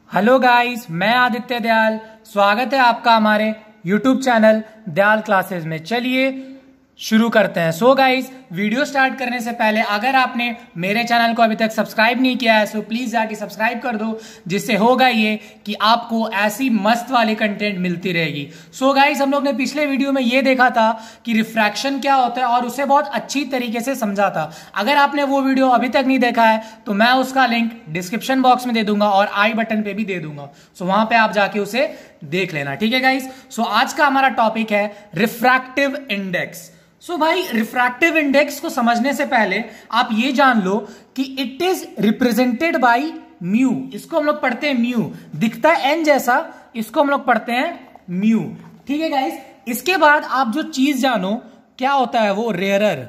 Hello guys, मैं आदित्य दयाल। स्वागत है आपका हमारे यूट्यूब चैनल दयाल क्लासेस में। चलिए शुरू करते हैं। सो गाइस, वीडियो स्टार्ट करने से पहले अगर आपने मेरे चैनल को अभी तक सब्सक्राइब नहीं किया है सो प्लीज जाके सब्सक्राइब कर दो, जिससे होगा ये कि आपको ऐसी मस्त वाली कंटेंट मिलती रहेगी। सो गाइस, हम लोग ने पिछले वीडियो में ये देखा था कि रिफ्रैक्शन क्या होता है और उसे बहुत अच्छी तरीके से समझा था। अगर आपने वो वीडियो अभी तक नहीं देखा है तो मैं उसका लिंक डिस्क्रिप्शन बॉक्स में दे दूंगा और आई बटन पे भी दे दूंगा। सो वहां पे आप जाके उसे देख लेना, ठीक है गाइस। सो आज का हमारा टॉपिक है रिफ्रैक्टिव इंडेक्स। सो भाई, रिफ्रैक्टिव इंडेक्स को समझने से पहले आप ये जान लो कि it is represented by mu. इसको हम लोग पढ़ते हैं म्यू, दिखता है एन जैसा, इसको हम लोग पढ़ते हैं म्यू, ठीक है गाइस। इसके बाद आप जो चीज जानो क्या होता है वो रेयरर।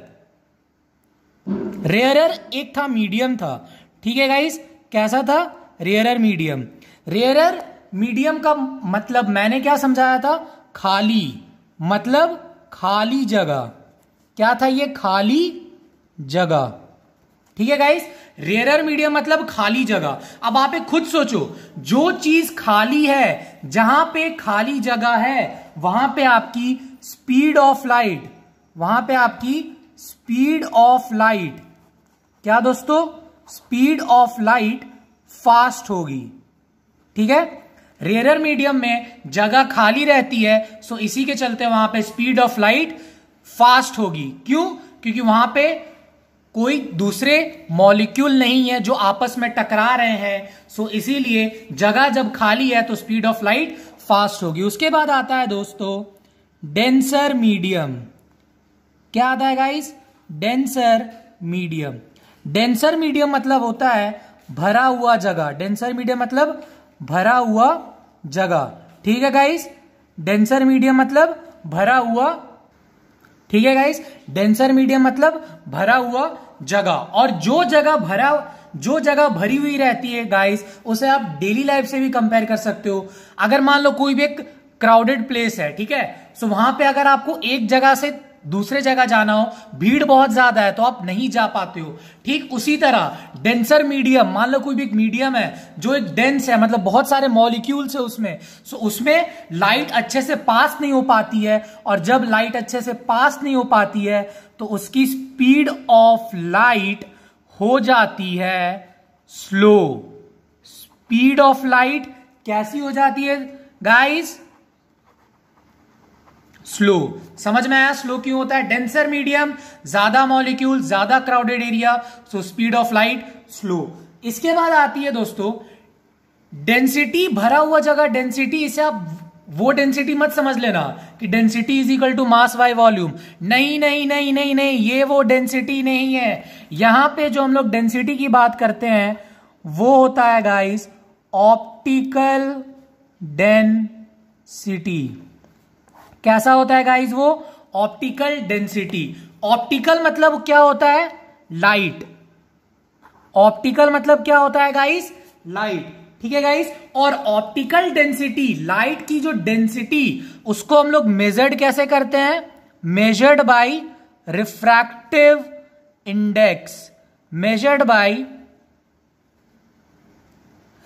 रेयरर एक था, मीडियम था, ठीक है गाइस। कैसा था? Rarer medium. रेयरर मीडियम का मतलब मैंने क्या समझाया था? खाली, मतलब खाली जगह। क्या था ये? खाली जगह, ठीक है गाइस। रेयरर मीडियम मतलब खाली जगह। अब आप एक खुद सोचो, जो चीज खाली है, जहां पे खाली जगह है वहां पे आपकी स्पीड ऑफ लाइट, वहां पे आपकी स्पीड ऑफ लाइट, क्या दोस्तों? स्पीड ऑफ लाइट फास्ट होगी, ठीक है। रेयरर मीडियम में जगह खाली रहती है, सो इसी के चलते वहां पे स्पीड ऑफ लाइट फास्ट होगी। क्यों? क्योंकि वहां पे कोई दूसरे मॉलिक्यूल नहीं है जो आपस में टकरा रहे हैं, सो इसीलिए जगह जब खाली है तो स्पीड ऑफ लाइट फास्ट होगी। उसके बाद आता है दोस्तों डेंसर मीडियम। क्या आता है guys? Denser medium. Denser medium मतलब होता है भरा हुआ जगह। डेंसर मीडियम मतलब भरा हुआ जगह, ठीक है गाइस। डेंसर मीडियम मतलब भरा हुआ, ठीक है गाइस। डेंसर मीडियम मतलब भरा हुआ जगह। और जो जगह भरी हुई रहती है गाइस, उसे आप डेली लाइफ से भी कंपेयर कर सकते हो। अगर मान लो कोई भी एक क्राउडेड प्लेस है, ठीक है, सो वहां पे अगर आपको एक जगह से दूसरे जगह जाना हो, भीड़ बहुत ज्यादा है तो आप नहीं जा पाते हो। ठीक उसी तरह डेंसर मीडियम, मान लो कोई भी एक मीडियम है जो एक डेंस है, मतलब बहुत सारे मॉलिक्यूल्स है उसमें, सो उसमें लाइट अच्छे से पास नहीं हो पाती है। और जब लाइट अच्छे से पास नहीं हो पाती है तो उसकी स्पीड ऑफ लाइट हो जाती है स्लो। स्पीड ऑफ लाइट कैसी हो जाती है गाइस? स्लो। समझ में आया स्लो क्यों होता है? डेंसर मीडियम, ज्यादा मॉलिक्यूल, ज्यादा crowded area, so speed of light slow. इसके बाद आती है दोस्तों डेंसिटी। भरा हुआ जगह डेंसिटी, इसे आप वो डेंसिटी मत समझ लेना कि density is equal to mass by volume. नहीं नहीं नहीं नहीं नहीं, ये वो डेंसिटी नहीं है। यहां पे जो हम लोग डेंसिटी की बात करते हैं वो होता है गाइस ऑप्टिकल डेंसिटी। कैसा होता है गाइस वो? Optical density. ऑप्टिकल मतलब क्या होता है? लाइट। ऑप्टिकल मतलब क्या होता है गाइस? लाइट, ठीक है गाइस। और ऑप्टिकल डेंसिटी, लाइट की जो डेंसिटी, उसको हम लोग मेजर्ड कैसे करते हैं? Measured by refractive index. Measured by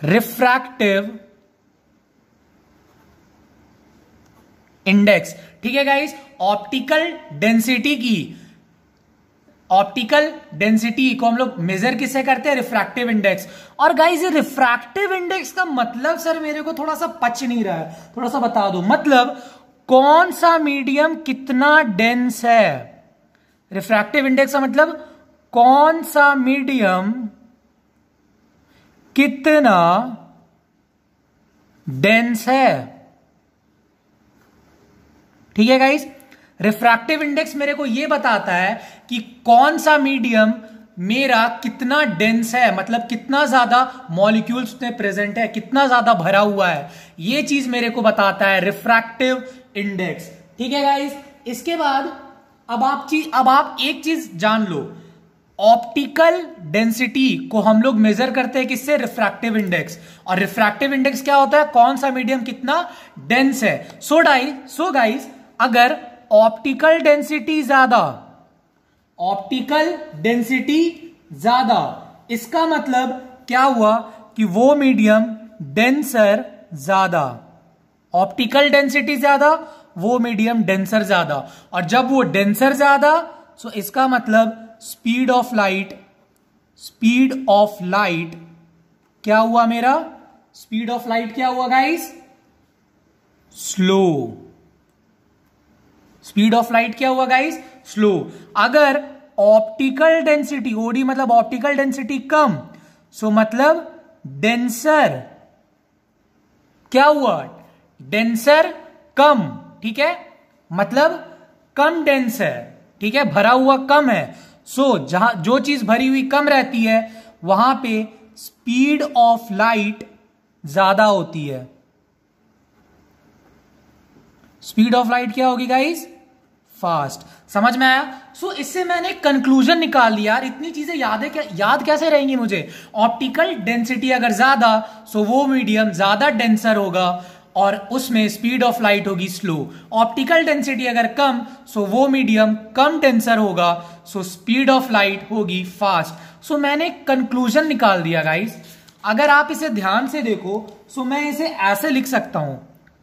refractive index, ठीक है गाइस। ऑप्टिकल डेंसिटी को हम लोग मेजर किससे करते हैं? Refractive index. और गाइस ये रिफ्रैक्टिव इंडेक्स का मतलब सर मेरे को थोड़ा सा पच नहीं रहा है, थोड़ा सा बता दो। मतलब कौन सा मीडियम कितना डेंस है? रिफ्रैक्टिव इंडेक्स का मतलब कौन सा मीडियम कितना डेंस है, ठीक है गाइस। रिफ्रैक्टिव इंडेक्स मेरे को यह बताता है कि कौन सा मीडियम मेरा कितना डेंस है, मतलब कितना ज्यादा मॉलिक्यूल्स में प्रेजेंट है, कितना ज्यादा भरा हुआ है, यह चीज मेरे को बताता है रिफ्रैक्टिव इंडेक्स, ठीक है गाइस। इसके बाद अब आप एक चीज जान लो, ऑप्टिकल डेंसिटी को हम लोग मेजर करते हैं किससे? Refractive index. और रिफ्रैक्टिव इंडेक्स क्या होता है? कौन सा मीडियम कितना डेंस है। सो गाइस, अगर ऑप्टिकल डेंसिटी ज्यादा, इसका मतलब क्या हुआ कि वो मीडियम डेंसर ज्यादा, ऑप्टिकल डेंसिटी ज्यादा, वो मीडियम डेंसर ज्यादा, और जब वो डेंसर ज्यादा सो इसका मतलब speed of light, speed of light क्या हुआ मेरा, स्पीड ऑफ लाइट क्या हुआ guys, slow. Speed of light क्या हुआ गाइस, स्लो। अगर ऑप्टिकल डेंसिटी, ओडी मतलब ऑप्टिकल डेंसिटी कम, सो मतलब डेंसर क्या हुआ, डेंसर कम, ठीक है, मतलब कम डेंसर, ठीक है, भरा हुआ कम है। सो जहां जो चीज भरी हुई कम रहती है वहां पे स्पीड ऑफ लाइट ज्यादा होती है। स्पीड ऑफ लाइट क्या होगी गाइस, फास्ट। समझ में आया। सो इससे मैंने कंक्लूजन निकाल लिया। यार इतनी चीजें याद कैसे रहेंगी मुझे। ऑप्टिकल डेंसिटी अगर ज्यादा सो वो मीडियम ज्यादा डेंसर होगा और उसमें स्पीड ऑफ लाइट होगी स्लो। ऑप्टिकल डेंसिटी अगर कम सो वो मीडियम कम डेंसर होगा, सो स्पीड ऑफ लाइट होगी फास्ट। सो मैंने कंक्लूजन निकाल दिया गाइस। अगर आप इसे ध्यान से देखो सो मैं इसे ऐसे लिख सकता हूं,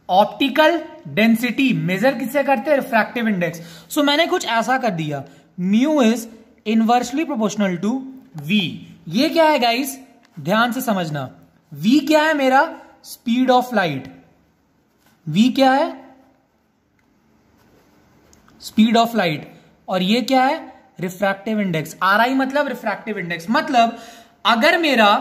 ऑप्टिकल डेंसिटी मेजर किससे करते हैं, रिफ्रैक्टिव इंडेक्स। सो मैंने कुछ ऐसा कर दिया, mu is inversely proportional to v. ये क्या है गाइस, ध्यान से समझना। वी क्या है मेरा, स्पीड ऑफ लाइट। वी क्या है, स्पीड ऑफ लाइट, और ये क्या है, रिफ्रैक्टिव इंडेक्स। आर आई मतलब रिफ्रैक्टिव इंडेक्स। मतलब अगर मेरा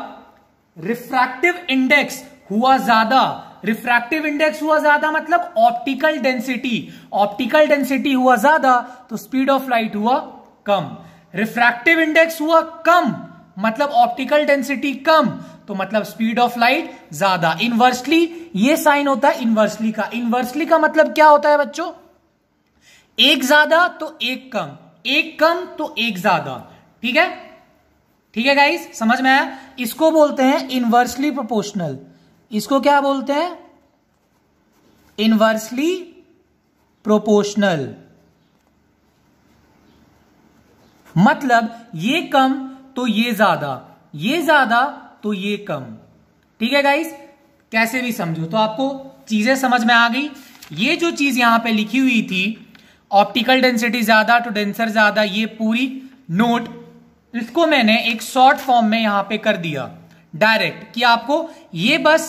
रिफ्रैक्टिव इंडेक्स हुआ ज्यादा, रिफ्रैक्टिव इंडेक्स हुआ ज्यादा मतलब ऑप्टिकल डेंसिटी, ऑप्टिकल डेंसिटी हुआ ज्यादा तो स्पीड ऑफ लाइट हुआ कम। रिफ्रैक्टिव इंडेक्स हुआ कम मतलब ऑप्टिकल डेंसिटी कम, तो मतलब स्पीड ऑफ लाइट ज्यादा। इनवर्सली ये साइन होता है इनवर्सली का। इनवर्सली का मतलब क्या होता है बच्चों, एक ज्यादा तो एक कम, एक कम तो एक ज्यादा। ठीक है, ठीक है गाइस, समझ में आया। इसको बोलते हैं इनवर्सली प्रोपोर्शनल। इसको क्या बोलते हैं, इनवर्सली प्रोपोर्शनल। मतलब ये कम तो ये ज्यादा, ये ज्यादा तो ये कम। ठीक है गाइस, कैसे भी समझो तो आपको चीजें समझ में आ गई। ये जो चीज यहां पे लिखी हुई थी, ऑप्टिकल डेंसिटी ज्यादा तो डेंसर ज्यादा, ये पूरी नोट इसको मैंने एक शॉर्ट फॉर्म में यहां पे कर दिया डायरेक्ट, कि आपको ये बस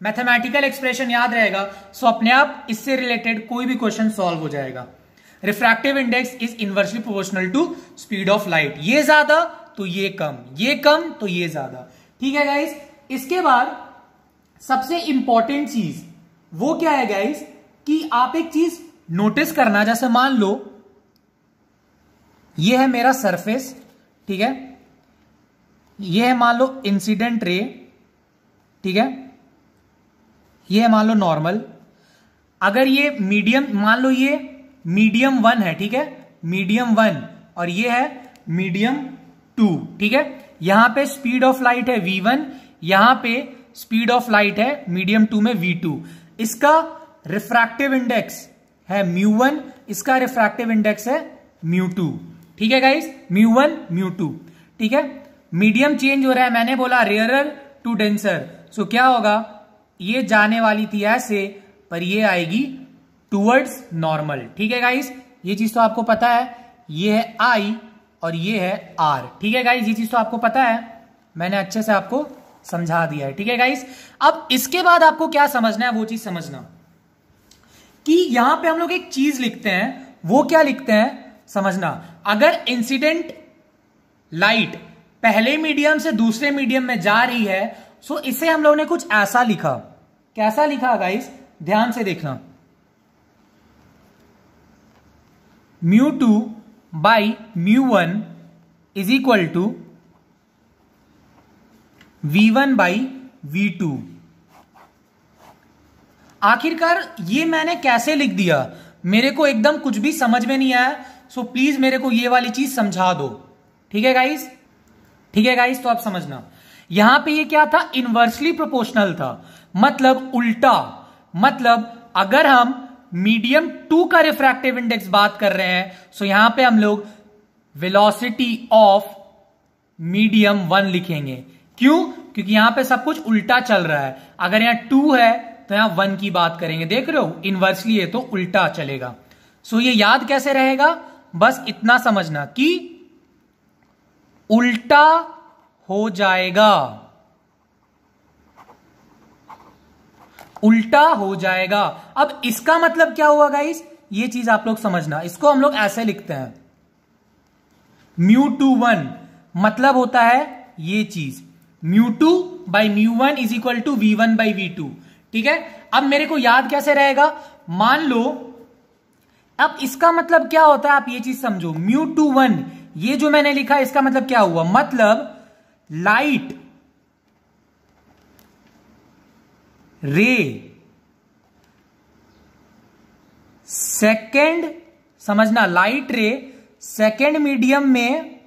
मैथमेटिकल एक्सप्रेशन याद रहेगा, सो अपने आप इससे रिलेटेड कोई भी क्वेश्चन सॉल्व हो जाएगा। Refractive index is inversely proportional to speed of light. ये ज्यादा तो ये कम, ये कम तो ये ज्यादा। ठीक है गाइस, इसके बाद सबसे इंपॉर्टेंट चीज वो क्या है गाइस, कि आप एक चीज नोटिस करना, जैसे मान लो ये है मेरा सरफेस, ठीक है, ये है मान लो इंसिडेंट रे, ठीक है, ये है मान लो नॉर्मल। अगर ये मीडियम, मान लो ये मीडियम 1 है, ठीक है, मीडियम 1, और ये है मीडियम 2, ठीक है। यहां पे स्पीड ऑफ लाइट है v1, यहां पे स्पीड ऑफ लाइट है मीडियम 2 में v2। इसका रिफ्रैक्टिव इंडेक्स है μ1, इसका रिफ्रैक्टिव इंडेक्स है μ2। ठीक है गाइस, μ1 μ2, ठीक है। मीडियम चेंज हो रहा है, मैंने बोला रेयरर टू डेंसर, सो क्या होगा, ये जाने वाली थी ऐसे पर ये आएगी टूवर्ड्स नॉर्मल। ठीक है गाइस, ये चीज तो आपको पता है। ये है I और ये है R। ठीक है गाइस, ये चीज तो आपको पता है, मैंने अच्छे से आपको समझा दिया है। ठीक है गाइस, अब इसके बाद आपको क्या समझना है वो चीज समझना, कि यहां पे हम लोग एक चीज लिखते हैं, वो क्या लिखते हैं समझना। अगर इंसिडेंट लाइट पहले मीडियम से दूसरे मीडियम में जा रही है, सो इसे हम लोगों ने कुछ ऐसा लिखा। कैसा लिखा गाइस, ध्यान से देखना, μ2 by μ1 is equal to v1 by v2। आखिरकार ये मैंने कैसे लिख दिया, मेरे को एकदम कुछ भी समझ में नहीं आया, सो प्लीज मेरे को ये वाली चीज समझा दो। ठीक है गाइस, ठीक है गाइस, तो आप समझना यहां पे ये क्या था, इनवर्सली प्रोपोर्शनल था, मतलब उल्टा। मतलब अगर हम मीडियम 2 का रिफ्रैक्टिव इंडेक्स बात कर रहे हैं, सो यहां पे हम लोग वेलोसिटी ऑफ मीडियम 1 लिखेंगे। क्यों, क्योंकि यहां पे सब कुछ उल्टा चल रहा है। अगर यहां 2 है तो यहां 1 की बात करेंगे, देख रहे हो, इनवर्सली है तो उल्टा चलेगा। सो ये याद कैसे रहेगा, बस इतना समझना कि उल्टा हो जाएगा, उल्टा हो जाएगा। अब इसका मतलब क्या हुआ गाइस, ये चीज आप लोग समझना। इसको हम लोग ऐसे लिखते हैं, μ21 मतलब होता है ये चीज, μ2 by μ1 is equal to v1 by v2। ठीक है, अब मेरे को याद कैसे रहेगा, मान लो अब इसका मतलब क्या होता है, आप ये चीज समझो। μ21 ये जो मैंने लिखा इसका मतलब क्या हुआ, मतलब लाइट रे सेकेंड, समझना, लाइट रे सेकेंड मीडियम में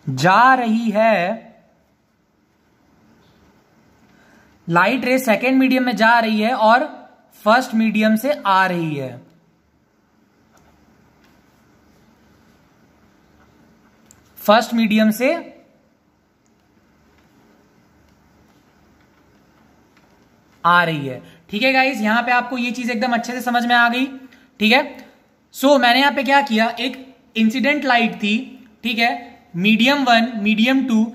जा रही है, लाइट रे सेकेंड मीडियम में जा रही है और फर्स्ट मीडियम से आ रही है। फर्स्ट मीडियम से आ रही है। ठीक है गाइस, यहां पे आपको ये चीज एकदम अच्छे से समझ में आ गई। ठीक है, सो मैंने यहां पे क्या किया, एक इंसिडेंट लाइट थी, ठीक है, medium 1 medium 2,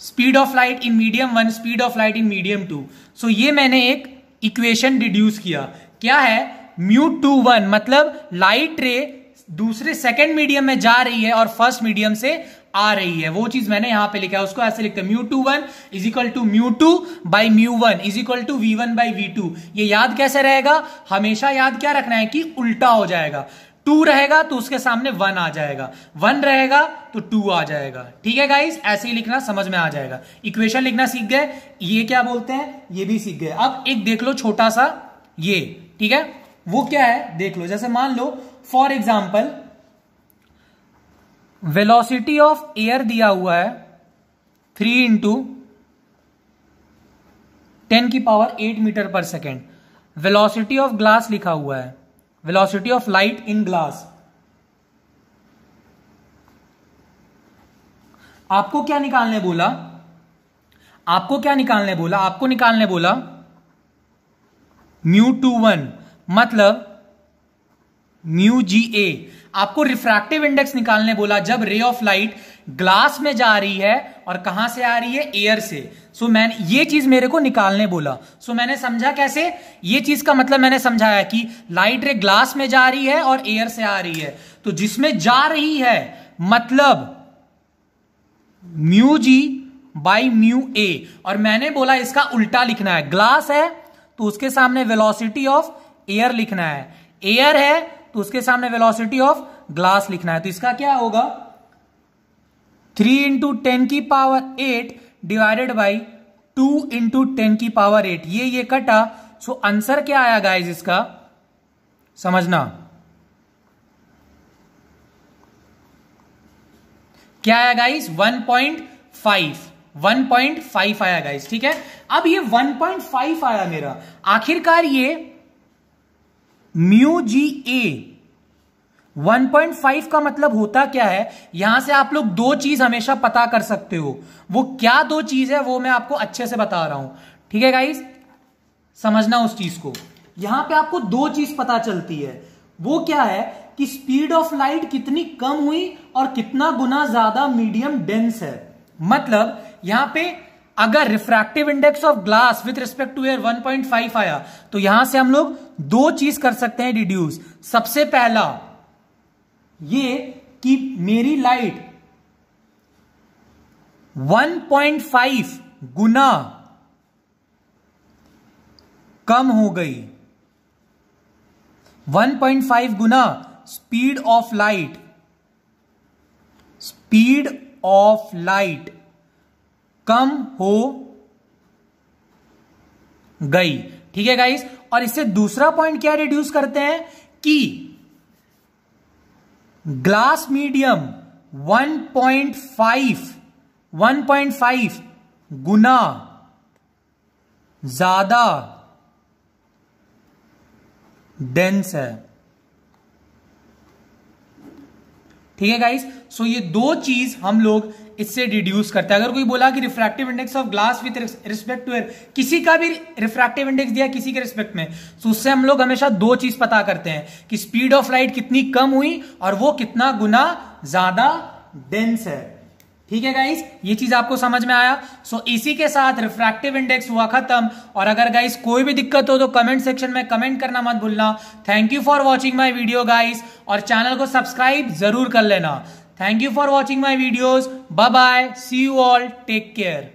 speed of light in medium 1, speed of light in medium 2। सो ये मैंने एक इक्वेशन डिड्यूस किया, क्या है, μ21 मतलब लाइट रे दूसरे सेकेंड मीडियम में जा रही है और फर्स्ट मीडियम से आ रही है, वो चीज मैंने यहां पे लिखा है। उसको ऐसे लिखते हैं, μ21 is equal to μ2 by μ1 is equal to v1 by v2। ये याद कैसे रहेगा, हमेशा याद क्या रखना है कि उल्टा हो जाएगा। 2 रहेगा तो उसके सामने 1 आ जाएगा, 1 रहेगा तो 2 आ जाएगा। ठीक है गाइस, ऐसे ही लिखना, समझ में आ जाएगा। इक्वेशन लिखना सीख गए, ये क्या बोलते हैं ये भी सीख गए। अब एक देख लो छोटा सा ये, ठीक है, वो क्या है देख लो। जैसे मान लो for example velocity of air दिया हुआ है 3 इंटू 10 की पावर 8 मीटर पर सेकेंड। वेलोसिटी ऑफ ग्लास लिखा हुआ है, velocity of light in glass. आपको क्या निकालने बोला, आपको क्या निकालने बोला, आपको निकालने बोला μ21 मतलब μGA। आपको रिफ्रैक्टिव इंडेक्स निकालने बोला जब रे ऑफ लाइट ग्लास में जा रही है और कहां से आ रही है, एयर से। सो मैंने ये चीज मेरे को निकालने बोला। सो मैंने समझा कैसे, ये चीज का मतलब मैंने समझाया कि लाइट रे ग्लास में जा रही है और एयर से आ रही है, तो जिसमें जा रही है मतलब μG बाई μA। और मैंने बोला इसका उल्टा लिखना है, ग्लास है तो उसके सामने वेलोसिटी ऑफ एयर लिखना है, एयर है तो उसके सामने वेलोसिटी ऑफ ग्लास लिखना है। तो इसका क्या होगा, 3 इंटू 10 की पावर 8 डिवाइडेड बाई 2 इंटू 10 की पावर 8। ये कटा, सो आंसर क्या आया गाइस इसका, समझना क्या आया गाइस, 1.5 आया गाइस। ठीक है, अब ये 1.5 आया मेरा, आखिरकार ये μGA 1.5 का मतलब होता क्या है। यहां से आप लोग 2 चीज हमेशा पता कर सकते हो, वो क्या 2 चीज है वो मैं आपको अच्छे से बता रहा हूं। ठीक है गाइस, समझना उस चीज को। यहां पे आपको 2 चीज पता चलती है, वो क्या है कि स्पीड ऑफ लाइट कितनी कम हुई और कितना गुना ज्यादा मीडियम डेंस है। मतलब यहां पे अगर refractive index of glass with respect to air 1.5 आया तो यहां से हम लोग 2 चीज कर सकते हैं डिड्यूस। सबसे पहला ये कि मेरी लाइट 1.5 गुना कम हो गई, 1.5 गुना speed of light, speed of light कम हो गई। ठीक है गाइस, और इससे दूसरा पॉइंट क्या रिड्यूस करते हैं कि ग्लास मीडियम 1.5 गुना ज्यादा डेंस है। ठीक है गाइस। सो ये दो चीज हम लोग इससे डिड्यूस करते हैं। अगर कोई बोला कि refractive index of glass with respect to air, किसी का भी रिफ्रैक्टिव इंडेक्स दिया किसी के रिस्पेक्ट में, तो उससे हम लोग हमेशा दो चीज पता करते हैं कि स्पीड ऑफ लाइट कितनी कम हुई और वो कितना गुना ज्यादा डेंस है। ठीक है गाइस, ये चीज आपको समझ में आया। सो इसी के साथ रिफ्रैक्टिव इंडेक्स हुआ खत्म। और अगर गाइस कोई भी दिक्कत हो तो कमेंट सेक्शन में कमेंट करना मत भूलना। Thank you for watching my video guys, और चैनल को सब्सक्राइब जरूर कर लेना। Thank you for watching my videos. Bye bye, see you all, take care.